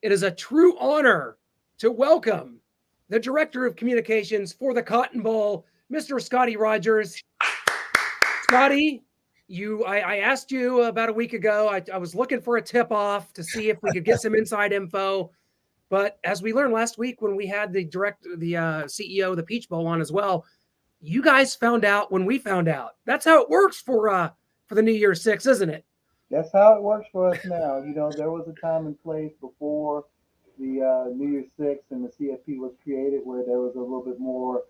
it is a true honor to welcome the Director of Communications for the Cotton Bowl, Mr. Scottie Rodgers. Scottie, I asked you about a week ago. I was looking for a tip-off to see if we could get some inside info. But as we learned last week when we had the CEO of the Peach Bowl on as well, you guys found out when we found out. That's how it works for the New Year's Six, isn't it? That's how it works for us now. There was a time and place before the New Year's Six and the CFP was created where there was a little bit more,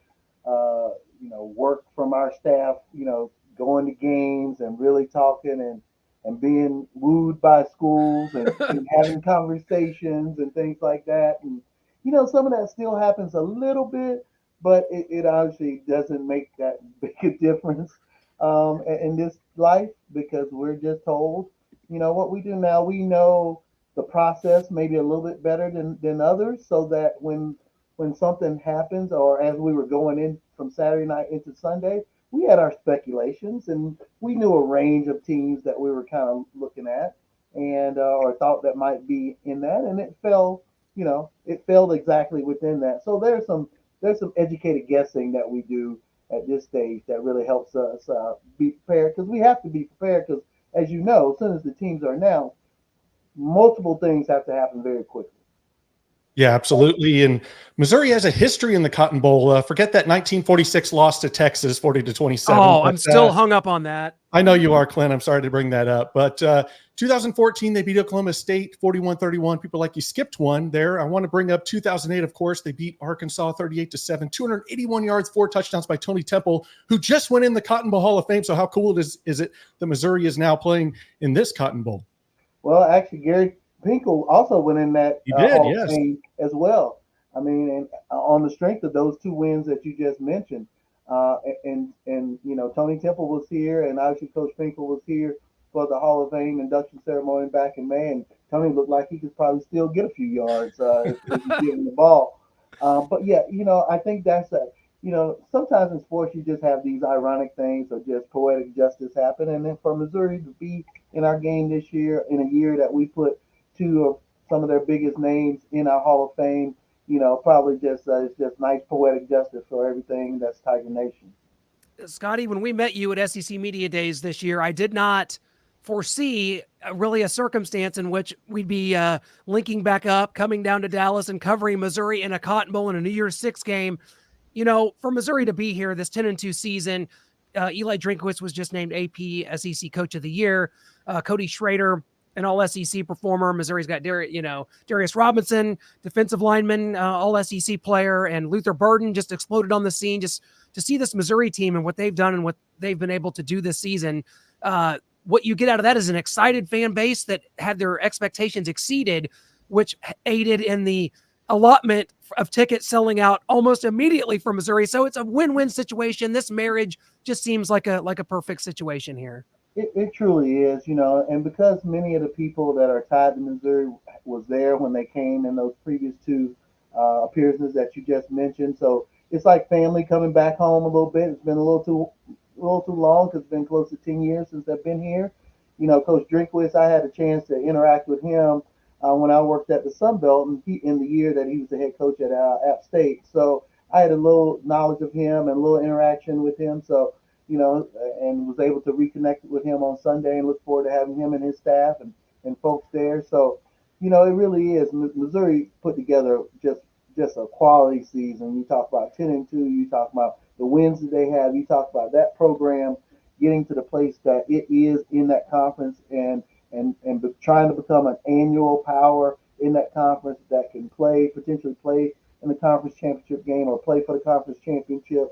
work from our staff, going to games and really talking and being wooed by schools and having conversations and things like that. And, some of that still happens a little bit, but it obviously doesn't make that big a difference in this life because we're just told, what we do now, we know the process maybe a little bit better than others so that when something happens or as we were going in from Saturday night into Sunday, we had our speculations and we knew a range of teams that we were kind of looking at and or thought that might be in that and it fell exactly within that. So there's some educated guessing that we do at this stage that really helps us be prepared because we have to be prepared because as you know, as soon as the teams are announced, multiple things have to happen very quickly. Yeah, absolutely. And Missouri has a history in the Cotton Bowl. Forget that 1946 loss to Texas, 40-27. Oh, I'm still hung up on that. I know you are, Clint. I'm sorry to bring that up. But 2014, they beat Oklahoma State 41-31. People like you skipped one there. I want to bring up 2008, of course. They beat Arkansas 38-7. 281 yards, 4 touchdowns by Tony Temple, who just went in the Cotton Bowl Hall of Fame. So how cool is it that Missouri is now playing in this Cotton Bowl? Well, actually, Gary Pinkel also went in that Hall of Fame as well. I mean, and on the strength of those 2 wins that you just mentioned, and Tony Temple was here, and obviously Coach Pinkel was here for the Hall of Fame induction ceremony back in May, and Tony looked like he could probably still get a few yards if you give him the ball. But yeah, I think that's sometimes in sports you just have these ironic things or just poetic justice happen, and then for Missouri to be in our game this year in a year that we put 2 of some of their biggest names in our Hall of Fame, probably just it's just nice poetic justice for everything that's Tiger Nation. Scottie, when we met you at SEC Media Days this year, I did not foresee really a circumstance in which we'd be linking back up, coming down to Dallas and covering Missouri in a Cotton Bowl in a New Year's Six game. For Missouri to be here this 10-2 season, Eli Drinkwitz was just named AP SEC Coach of the Year. Cody Schrader, an all-SEC performer. Missouri's got Darius Robinson, defensive lineman, all-SEC player, and Luther Burden just exploded on the scene. Just to see this Missouri team and what they've done and what they've been able to do this season, what you get out of that is an excited fan base that had their expectations exceeded, which aided in the allotment of tickets selling out almost immediately for Missouri. So it's a win-win situation. This marriage just seems like a perfect situation here. It truly is, and because many of the people that are tied to Missouri was there when they came in those previous 2 appearances that you just mentioned. So it's like family coming back home a little bit. It's been a little too long because it's been close to 10 years since I've been here. Coach Drinkwitz, I had a chance to interact with him when I worked at the Sun Belt and in the year that he was the head coach at App State. So I had a little knowledge of him and a little interaction with him. So and was able to reconnect with him on Sunday and look forward to having him and his staff and folks there. So, it really is. Missouri put together just a quality season. You talk about 10-2, you talk about the wins that they have, you talk about that program getting to the place that it is in that conference and trying to become an annual power in that conference that can potentially play in the conference championship game or play for the conference championship.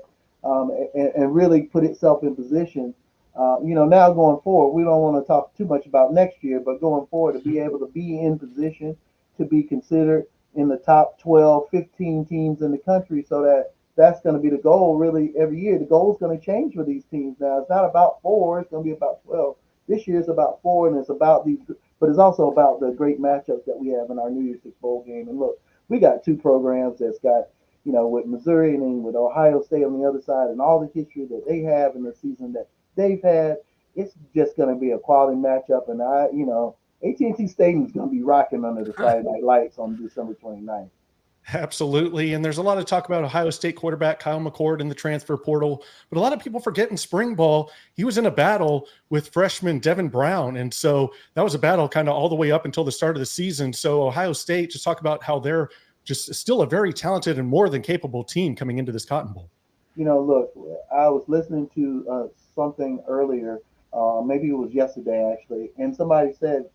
And really put itself in position. Now going forward, we don't want to talk too much about next year, but going forward to be able to be in position to be considered in the top 12, 15 teams in the country so that's going to be the goal really every year. The goal is going to change for these teams now. It's not about 4, it's going to be about 12. This year it's about 4 and it's about but it's also about the great matchups that we have in our New Year's Six Bowl game. And look, we got 2 programs that's got with Missouri and then with Ohio State on the other side and all the history that they have in the season that they've had, it's just going to be a quality matchup. And AT&T Stadium is going to be rocking under the Friday night lights on December 29th. Absolutely. And there's a lot of talk about Ohio State quarterback Kyle McCord in the transfer portal, but a lot of people forget in spring ball, he was in a battle with freshman Devin Brown. And so that was a battle kind of all the way up until the start of the season. So Ohio State, just talk about how they're just still a very talented and more than capable team coming into this Cotton Bowl. Look, I was listening to something earlier, maybe it was yesterday actually, and somebody said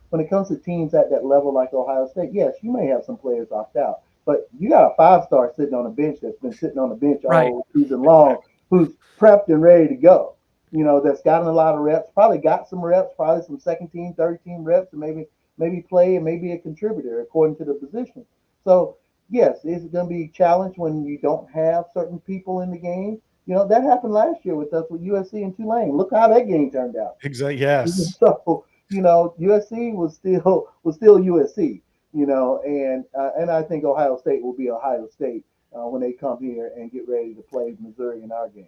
when it comes to teams at that level like Ohio State, yes, you may have some players opt out, but you got a 5-star sitting on the bench that's been sitting on the bench all season long, who's prepped and ready to go. That's gotten a lot of reps, probably got some reps, probably some second team, third team reps, and maybe play and maybe a contributor according to the position. So yes, it's going to be a challenge when you don't have certain people in the game. That happened last year with us with USC and Tulane. Look how that game turned out. Exactly. Yes. So USC was still USC. And I think Ohio State will be Ohio State when they come here and get ready to play Missouri in our game.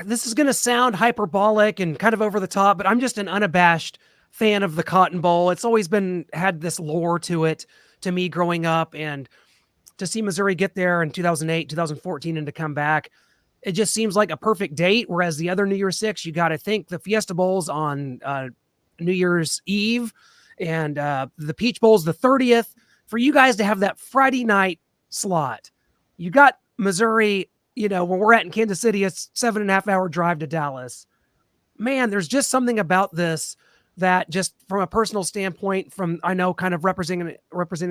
This is going to sound hyperbolic and kind of over the top, but I'm just an unabashed fan of the Cotton Bowl. It's always had this lore to it to me growing up, and to see Missouri get there in 2008, 2014, and to come back, it just seems like a perfect date. Whereas the other New Year's Six, you got to think the Fiesta Bowl's on New Year's Eve, and the Peach Bowl's the 30th. For you guys to have that Friday night slot, you got Missouri. When we're in Kansas City, it's 7.5 hour drive to Dallas. Man, there's just something about this that, just from a personal standpoint, from I know kind of representing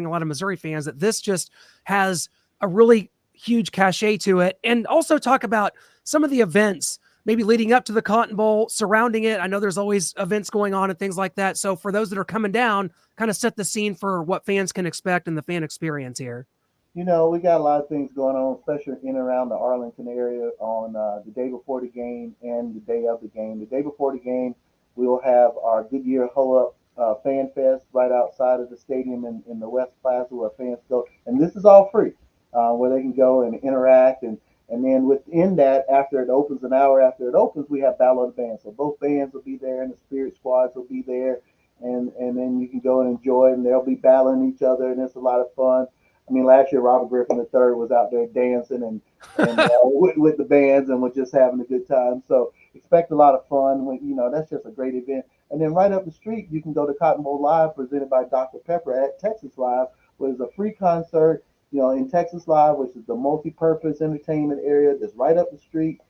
a lot of Missouri fans, that this just has a really huge cachet to it. And also talk about some of the events maybe leading up to the Cotton Bowl, surrounding it. I know there's always events going on and things like that. So for those that are coming down, kind of set the scene for what fans can expect in the fan experience here. We got a lot of things going on, especially in and around the Arlington area on the day before the game and the day of the game. The day before the game, we will have our Goodyear Ho Up Fan Fest right outside of the stadium in the West Plaza where fans go. And this is all free, where they can go and interact. And then within that, after it opens, an hour after it opens, we have Battle of the Bands. So both bands will be there and the Spirit Squads will be there. And then you can go and enjoy it, and they'll be battling each other, and it's a lot of fun. I mean, last year Robert Griffin III was out there dancing and with the bands and was just having a good time. So expect a lot of fun. That's just a great event. And then right up the street, you can go to Cotton Bowl Live, presented by Dr. Pepper at Texas Live, which is a free concert, in Texas Live, which is the multi-purpose entertainment area that's right up the street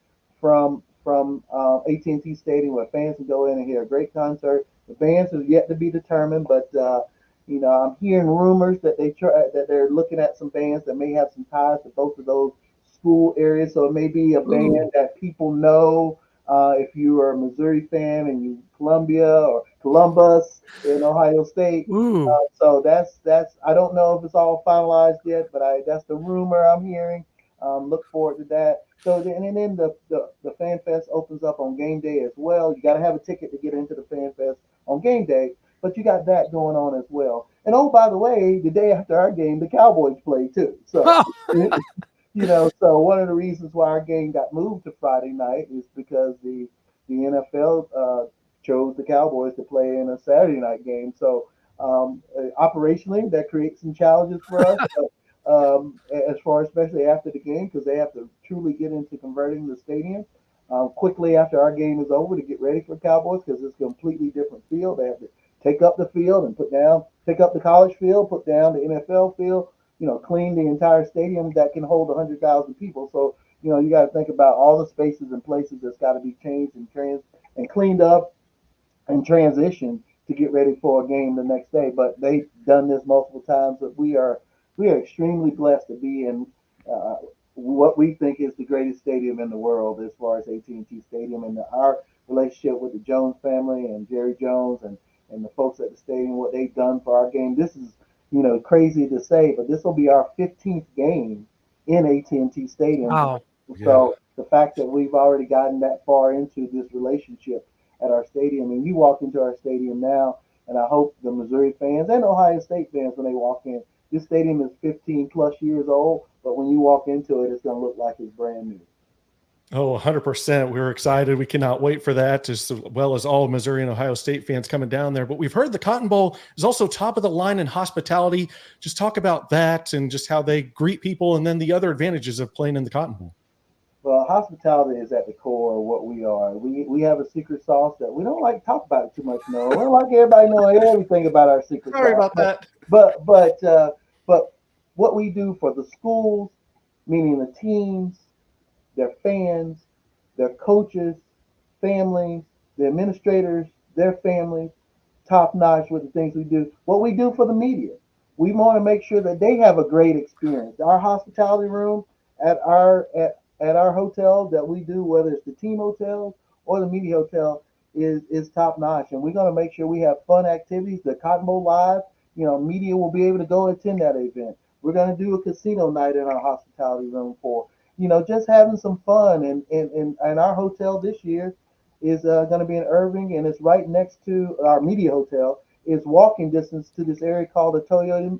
from AT&T Stadium, where fans can go in and hear a great concert. The bands is yet to be determined, but I'm hearing rumors that they're looking at some bands that may have some ties to both of those school areas. So it may be a band that people know. If you are a Missouri fan and you Columbia or Columbus in Ohio State. So that's I don't know if it's all finalized yet, but that's the rumor I'm hearing. Look forward to that. So then the Fan Fest opens up on game day as well. You got to have a ticket to get into the Fan Fest on game day. But you got that going on as well. And by the way, the day after our game, the Cowboys play too. So, so one of the reasons why our game got moved to Friday night is because the NFL chose the Cowboys to play in a Saturday night game. So operationally, that creates some challenges for us. As far, especially after the game, because they have to truly get into converting the stadium quickly after our game is over to get ready for Cowboys, because it's a completely different field. They have to take up the field and pick up the college field, put down the NFL field, clean the entire stadium that can hold 100,000 people. So, you got to think about all the spaces and places that's got to be changed and cleaned up and transitioned to get ready for a game the next day. But they've done this multiple times. But we are extremely blessed to be in what we think is the greatest stadium in the world as far as AT&T Stadium, and our relationship with the Jones family and Jerry Jones and the folks at the stadium, what they've done for our game. This is, crazy to say, but this will be our 15th game in AT&T Stadium. Wow. So the fact that we've already gotten that far into this relationship at our stadium, and you walk into our stadium now, and I hope the Missouri fans and Ohio State fans, when they walk in, this stadium is 15 plus years old, but when you walk into it, it's going to look like it's brand new. Oh, 100%. We were excited. We cannot wait for that, as well as all Missouri and Ohio State fans coming down there. But we've heard the Cotton Bowl is also top of the line in hospitality. Just talk about that and just how they greet people and then the other advantages of playing in the Cotton Bowl. Well, hospitality is at the core of what we are. We have a secret sauce that we don't like to talk about it too much. No, we don't like everybody knowing everything about our secret Sorry sauce. about that. But what we do for the schools, meaning the teams, their fans, their coaches, families, the administrators, their families, top notch with the things we do. What we do for the media, we want to make sure that they have a great experience. Our hospitality room at our hotel that we do, whether it's the team hotel or the media hotel, is top notch. And we're going to make sure we have fun activities. The Cotton Bowl Live, media will be able to go attend that event. We're going to do a casino night in our hospitality room for, just having some fun. And our hotel this year is going to be in Irving, and it's right next to our media hotel. Is walking distance to this area called the Toyota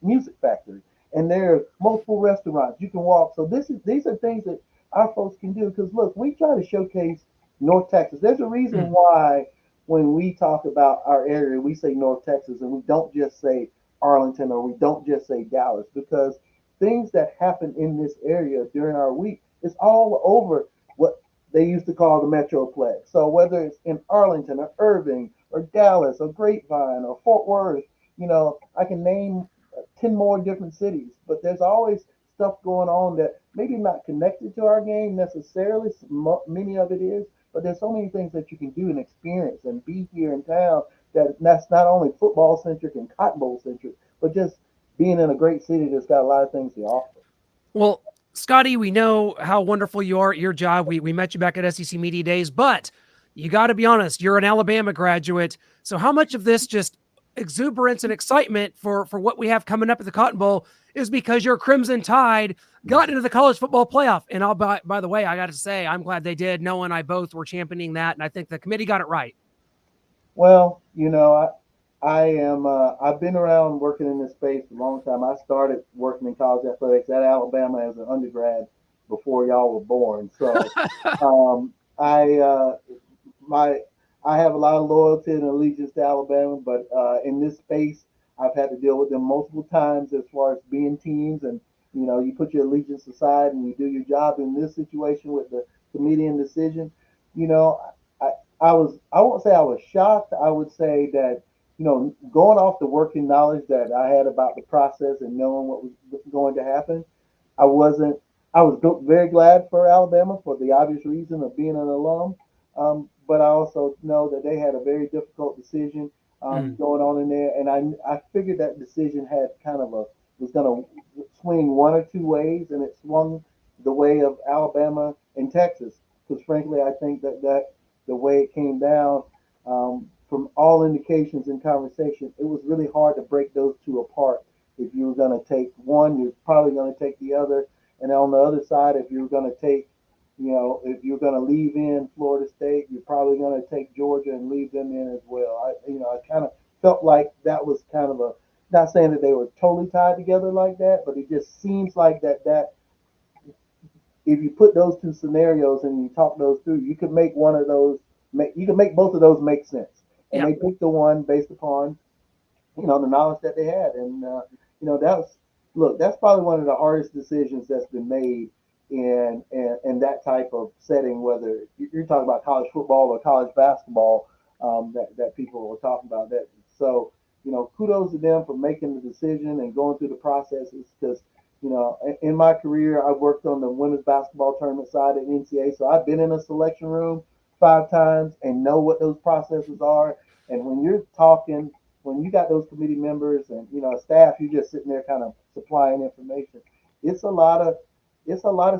Music Factory, and there are multiple restaurants you can walk. So these are things that our folks can do, because look, we try to showcase North Texas. There's a reason why when we talk about our area, we say North Texas, and we don't just say Arlington or we don't just say Dallas, because things that happen in this area during our week is all over what they used to call the Metroplex. So whether it's in Arlington or Irving or Dallas or Grapevine or Fort Worth, I can name 10 more different cities, but there's always stuff going on that maybe not connected to our game necessarily. Many of it is, but there's so many things that you can do and experience and be here in town that's not only football centric and Cotton Bowl centric, but just being in a great city that's got a lot of things to offer. Well, Scottie, we know how wonderful you are at your job. We met you back at SEC Media Days, but you got to be honest, you're an Alabama graduate. So how much of this just exuberance and excitement for what we have coming up at the Cotton Bowl is because your Crimson Tide got into the college football playoff? And by the way, I got to say, I'm glad they did. Noah and I both were championing that, and I think the committee got it right. Well, I am. I've been around working in this space a long time. I started working in college athletics at Alabama as an undergrad before y'all were born. So, I my I have a lot of loyalty and allegiance to Alabama, but in this space, I've had to deal with them multiple times as far as being teams, and you put your allegiance aside and you do your job. In this situation with the comedian decision, you know, I I won't say I was shocked. I would say that going off the working knowledge that I had about the process and knowing what was going to happen, I wasn't. I was very glad for Alabama for the obvious reason of being an alum, but I also know that they had a very difficult decision going on in there, and I figured that decision had kind of a was going to swing one or two ways, and it swung the way of Alabama and Texas. Because frankly, I think that the way it came down, from all indications and conversation, it was really hard to break those two apart. If you were going to take one, you're probably going to take the other. And on the other side, if you're going to take, if you're going to leave in Florida State, you're probably going to take Georgia and leave them in as well. I kind of felt like that was kind of a, not saying that they were totally tied together like that, but it just seems like that if you put those two scenarios and you talk those through, you could make one of those, you could make both of those make sense. And they picked the one based upon, the knowledge that they had. And, that's probably one of the hardest decisions that's been made in that type of setting, whether you're talking about college football or college basketball, that people were talking about that. So, kudos to them for making the decision and going through the processes, because, in my career, I worked on the women's basketball tournament side at NCAA. So I've been in a selection room 5 times and know what those processes are. And when you're talking, when you got those committee members and staff, you're just sitting there kind of supplying information. It's a lot of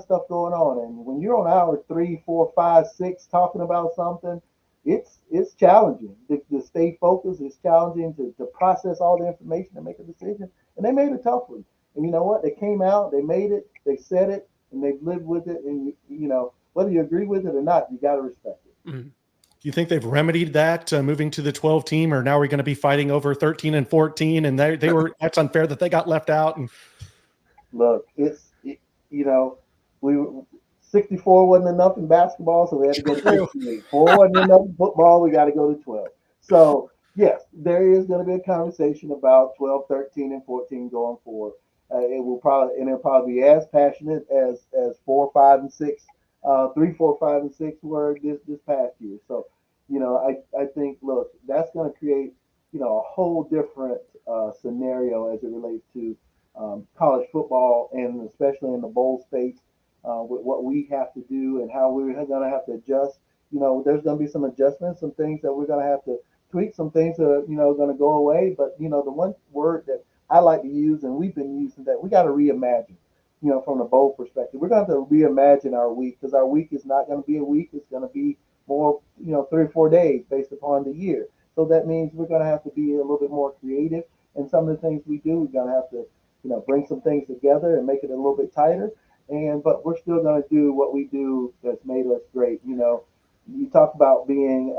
stuff going on, and when you're on hour 3, 4, 5, 6 talking about something, it's challenging to stay focused. It's challenging to process all the information and make a decision. And they made a tough one. And you know what? They came out, they made it, they said it, and they've lived with it. And whether you agree with it or not, you got to respect it. Mm-hmm. Do you think they've remedied that, moving to the 12 team, or now we're going to be fighting over 13 and 14? And they were, that's unfair that they got left out. And look, we 64 wasn't enough in basketball, so we had to go to 68. 4 wasn't enough in football, we got to go to 12. So, yes, there is going to be a conversation about 12, 13, and 14 going forward. It'll probably be as passionate as 4, 5, and 6, 3, 4, 5, and 6 were this past year. So, I think, look, that's going to create, a whole different scenario as it relates to college football, and especially in the bowl space, with what we have to do and how we're going to have to adjust. There's going to be some adjustments, some things that we're going to have to tweak, some things that are, going to go away. But, the one word that I like to use, and we've been using, that we got to reimagine, from the bowl perspective. We're going to have to reimagine our week, because our week is not going to be a week. It's going to be more, 3 or 4 days based upon the year. So that means we're going to have to be a little bit more creative. And some of the things we do, we're going to have to, bring some things together and make it a little bit tighter. But we're still going to do what we do that's made us great. You talk about being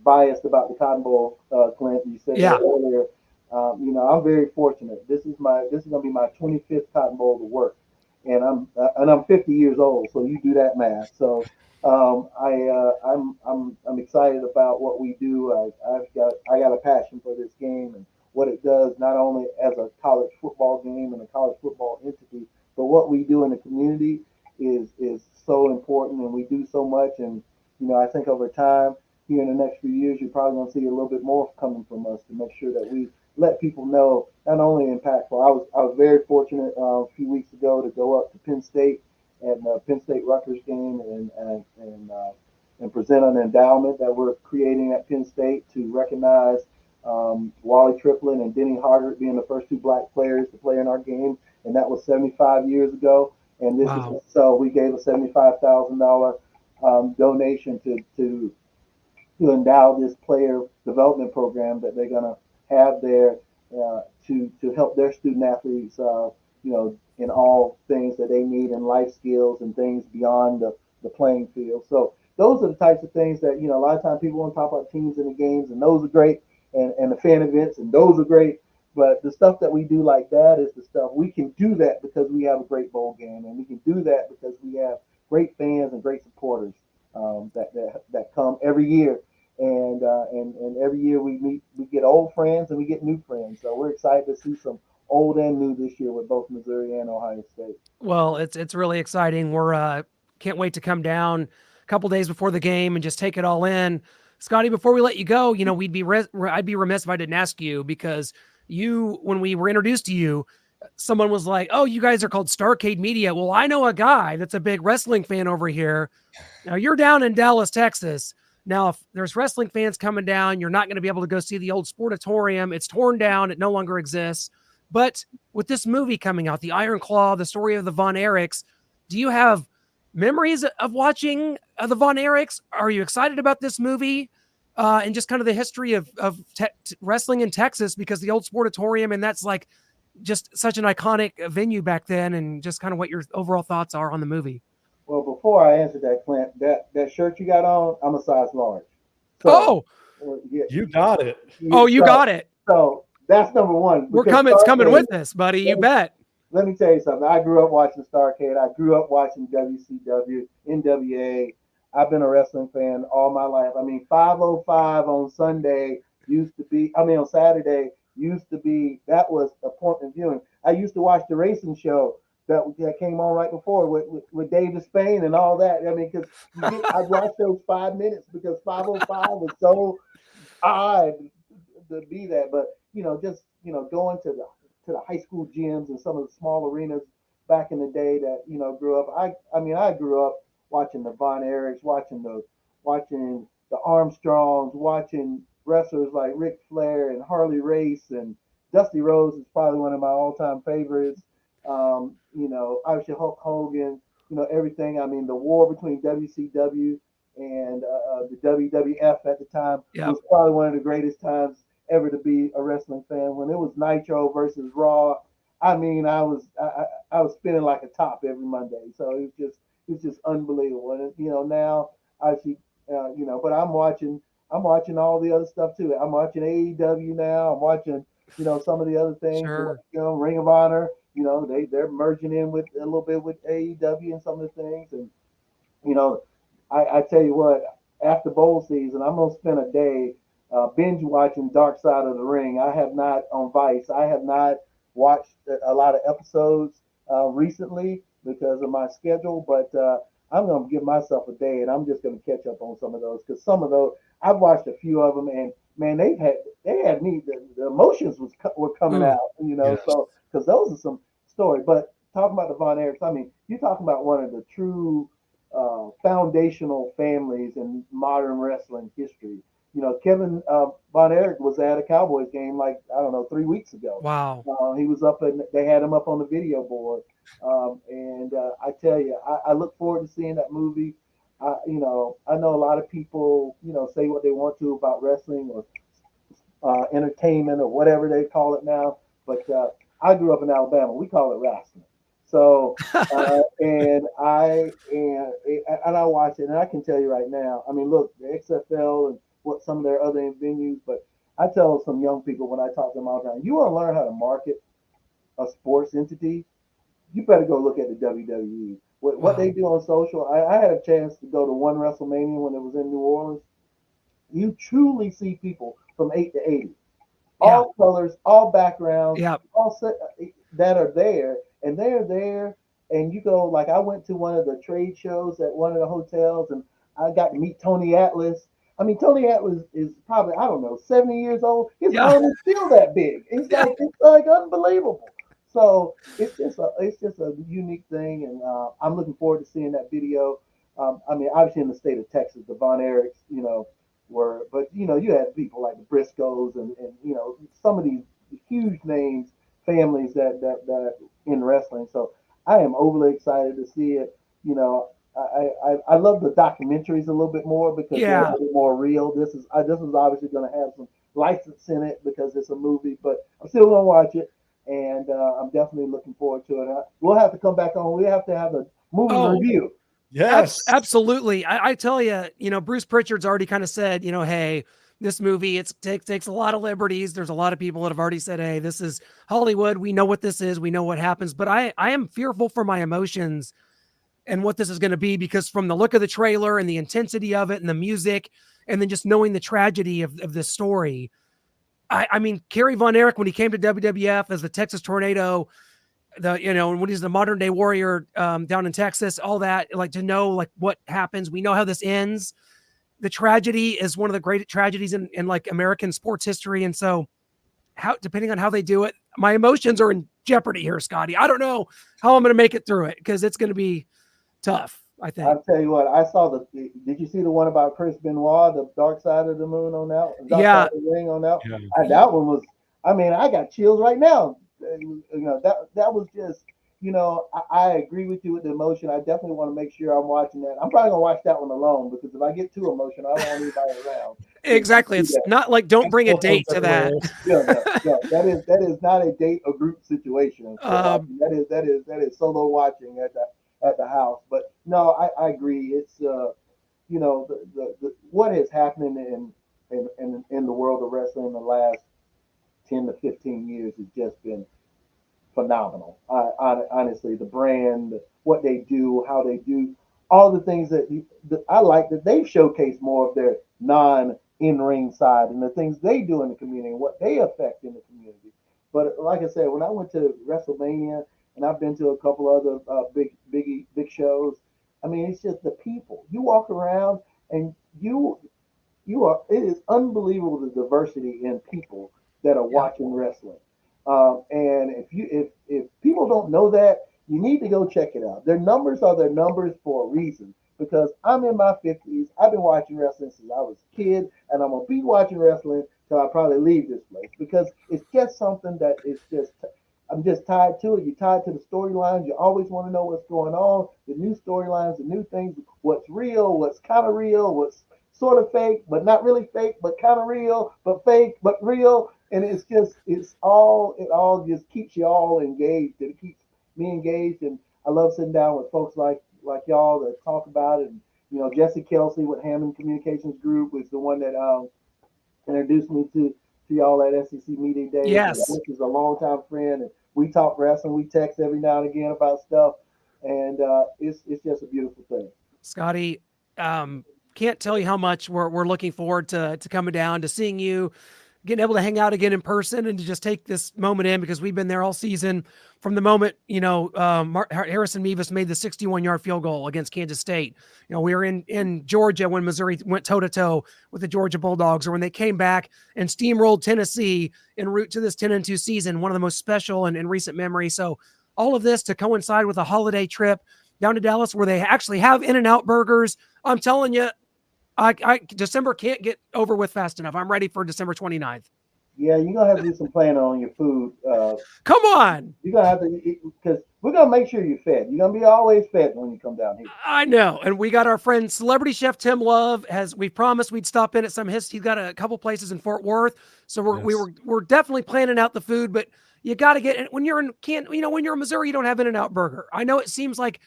biased about the Cotton Bowl, Clint. You said that earlier. I'm very fortunate. This is going to be my 25th Cotton Bowl to work, and I'm 50 years old. So you do that math. So I'm excited about what we do. I got a passion for this game and what it does, not only as a college football game and a college football entity, but what we do in the community is so important, and we do so much. And I think over time, here in the next few years, you're probably going to see a little bit more coming from us to make sure that we let people know not only impactful. I was very fortunate a few weeks ago to go up to Penn State and the Penn State Rutgers game and present an endowment that we're creating at Penn State to recognize Wally Triplett and Denny Hargert being the first 2 black players to play in our game, and that was 75 years ago. And this is so we gave a $75,000 donation to endow this player development program that they're going to have there to help their student athletes, in all things that they need in life skills and things beyond the playing field. So those are the types of things that, a lot of times people want to talk about teams in the games, and those are great, and the fan events, and those are great. But the stuff that we do like that is the stuff we can do that because we have a great bowl game, and we can do that because we have great fans and great supporters that come every year. And every year we get old friends and we get new friends. So we're excited to see some old and new this year with both Missouri and Ohio State. Well, it's really exciting. We're can't wait to come down a couple days before the game and just take it all in. Scottie, before we let you go, I'd be remiss if I didn't ask you, because when we were introduced to you, someone was like, "Oh, you guys are called Starcade Media." Well, I know a guy that's a big wrestling fan over here. Now you're down in Dallas, Texas. Now, if there's wrestling fans coming down, you're not going to be able to go see the old Sportatorium. It's torn down. It no longer exists. But with this movie coming out, The Iron Claw, the story of the Von Erichs, do you have memories of watching the Von Erichs? Are you excited about this movie and just kind of the history of wrestling in Texas? Because the old Sportatorium, and that's like just such an iconic venue back then, and just kind of what your overall thoughts are on the movie. Well, before I answer that, Clint, that shirt you got on, I'm a size large. So, yeah, you got it. You got it. So that's number one. It's coming with us, buddy. You bet. Let me tell you something. I grew up watching Starcade. I grew up watching WCW, NWA. I've been a wrestling fan all my life. I mean, 505 on Saturday used to be, that was a point of viewing. I used to watch the racing show that came on right before with David Spain and all that. I mean, because I watched those 5 minutes because 505 was so odd to be that. But just going to the high school gyms and some of the small arenas back in the day that grew up. I grew up watching the Von Erichs, watching the Armstrongs, watching wrestlers like Ric Flair and Harley Race, and Dusty Rhodes is probably one of my all-time favorites. Obviously Hulk Hogan, everything. I mean, the war between WCW and the WWF at the time was probably one of the greatest times ever to be a wrestling fan. When it was Nitro versus Raw, I mean, I was spinning like a top every Monday. So it was just unbelievable. And now obviously, but I'm watching all the other stuff too. I'm watching AEW now. I'm watching some of the other things. Sure. Ring of Honor. They're merging in with a little bit with AEW and some of the things. And You know, I tell you what, after bowl season, I'm gonna spend a day binge watching Dark Side of the Ring. I have not on Vice. I have not watched a lot of episodes recently because of my schedule, but I'm gonna give myself a day and I'm just gonna catch up on some of those because some of those I've watched a few of them and man, they had me the emotions were coming Mm. out, Yeah. so because those are some story. But talking about the Von Erichs, I mean, you're talking about one of the true foundational families in modern wrestling history. Kevin Von Erich was at a Cowboys game like I don't know 3 weeks ago. Wow. He was up and they had him up on the video board, and I tell you, I look forward to seeing that movie. I know a lot of people, say what they want to about wrestling or entertainment or whatever they call it now, but I grew up in Alabama. We call it wrestling. So and I watch it, and I can tell you right now. I mean, look, the XFL and what some of their other venues, but I tell some young people when I talk to them all the time, you want to learn how to market a sports entity, you better go look at the WWE. What they Wow. do on social. I had a chance to go to one WrestleMania when it was in New Orleans. You truly see people from 8 to 80, Yeah. all colors, all backgrounds, Yeah. all set, that are there, and they're there. And you go like I went to one of the trade shows at one of the hotels, and I got to meet Tony Atlas. I mean, Tony Atlas is probably I don't know 70 years old. His Yeah. arm is still that big. Yeah. It's like unbelievable. So it's just a unique thing, and I'm looking forward to seeing that video. I mean, obviously in the state of Texas, the Von Erichs, but you had people like the Briscoes and some of these huge names, families that in wrestling. So I am overly excited to see it. I love the documentaries a little bit more because they're a Yeah. little more real. This is obviously going to have some license in it because it's a movie, but I'm still going to watch it, and I'm definitely looking forward to it. We'll have to come back on. We have to have a movie Oh, review. Yes. absolutely. I tell you, Bruce Pritchard's already kind of said, hey, this movie takes a lot of liberties. There's a lot of people that have already said, hey, this is Hollywood. We know what this is. We know what happens. But I am fearful for my emotions and what this is going to be because from the look of the trailer and the intensity of it and the music, and then just knowing the tragedy of this story. I mean, Kerry Von Erich, when he came to WWF as the Texas Tornado, when he's the modern day warrior down in Texas, all that, like to know like what happens. We know how this ends. The tragedy is one of the great tragedies in like American sports history. And so depending on how they do it, my emotions are in jeopardy here, Scotty. I don't know how I'm going to make it through it because it's going to be tough, I think. I'll tell you what, I saw did you see the one about Chris Benoit, the Dark Side of the Moon on that, Dark Side Yeah. of the Ring on that? Yeah. That one was, I mean, I got chills right now. That was just, I agree with you with the emotion. I definitely want to make sure I'm watching that. I'm probably gonna watch that one alone because if I get too emotional, I don't want anybody around to Exactly. see It's that. not like don't bring a Still think date that's to that. hilarious. Yeah, no, no, that is not a date or group situation for Um, watching. That is solo watching at the house. But no, I agree. It's the what is happening in the world of wrestling in the last 10 to 15 years has just been phenomenal. Honestly, the brand, what they do, how they do, all the things that I like that they've showcased more of their non in ring side and the things they do in the community and what they affect in the community. But like I said, when I went to WrestleMania and I've been to a couple other big shows, I mean, it's just the people. You walk around and you are it is unbelievable the diversity in people that are yeah. watching wrestling. And if people don't know that, you need to go check it out. Their numbers are their numbers for a reason. Because I'm in my 50s, I've been watching wrestling since I was a kid, and I'm gonna be watching wrestling till I probably leave this place because it's just something that is just I'm just tied to it. You're tied to the storylines. You always want to know what's going on, the new storylines, the new things, what's real, what's kind of real, what's sort of fake, but not really fake, but kind of real, but fake, but real. And it all just keeps you all engaged. And it keeps me engaged. And I love sitting down with folks like y'all that talk about it. And, Jesse Kelsey with Hammond Communications Group was the one that introduced me to y'all at SEC Media Days. And Yes. Alex is a longtime friend, and we talk wrestling. We text every now and again about stuff, and it's just a beautiful thing. Scottie, can't tell you how much we're looking forward to coming down, to seeing you, getting able to hang out again in person, and to just take this moment in, because we've been there all season from the moment, Harrison Mevis made the 61-yard field goal against Kansas State. We were in Georgia when Missouri went toe-to-toe with the Georgia Bulldogs, or when they came back and steamrolled Tennessee en route to this 10-2 season, one of the most special in recent memory. So all of this to coincide with a holiday trip down to Dallas where they actually have In-N-Out burgers. I'm telling you, December can't get over with fast enough. I'm ready for December 29th. Yeah, you're gonna have to do some planning on your food. Come on. You're gonna have to eat, because we're gonna make sure you're fed. You're gonna be always fed when you come down here. I know. And we got our friend celebrity chef Tim Love, we promised we'd stop in at he's got a couple places in Fort Worth. So we're definitely planning out the food, but you got to get, when you're when you're in Missouri, you don't have In-N-Out burger. I know it seems like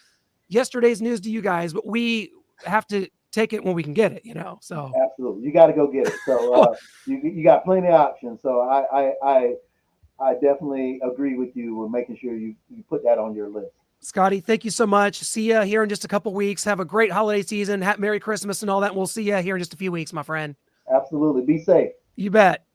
yesterday's news to you guys, but we have to take it when we can get it, so. Absolutely. You got to go get it. So you got plenty of options. So I definitely agree with you with making sure you put that on your list. Scottie, thank you so much. See you here in just a couple weeks. Have a great holiday season. Merry Christmas and all that. We'll see you here in just a few weeks, my friend. Absolutely. Be safe. You bet.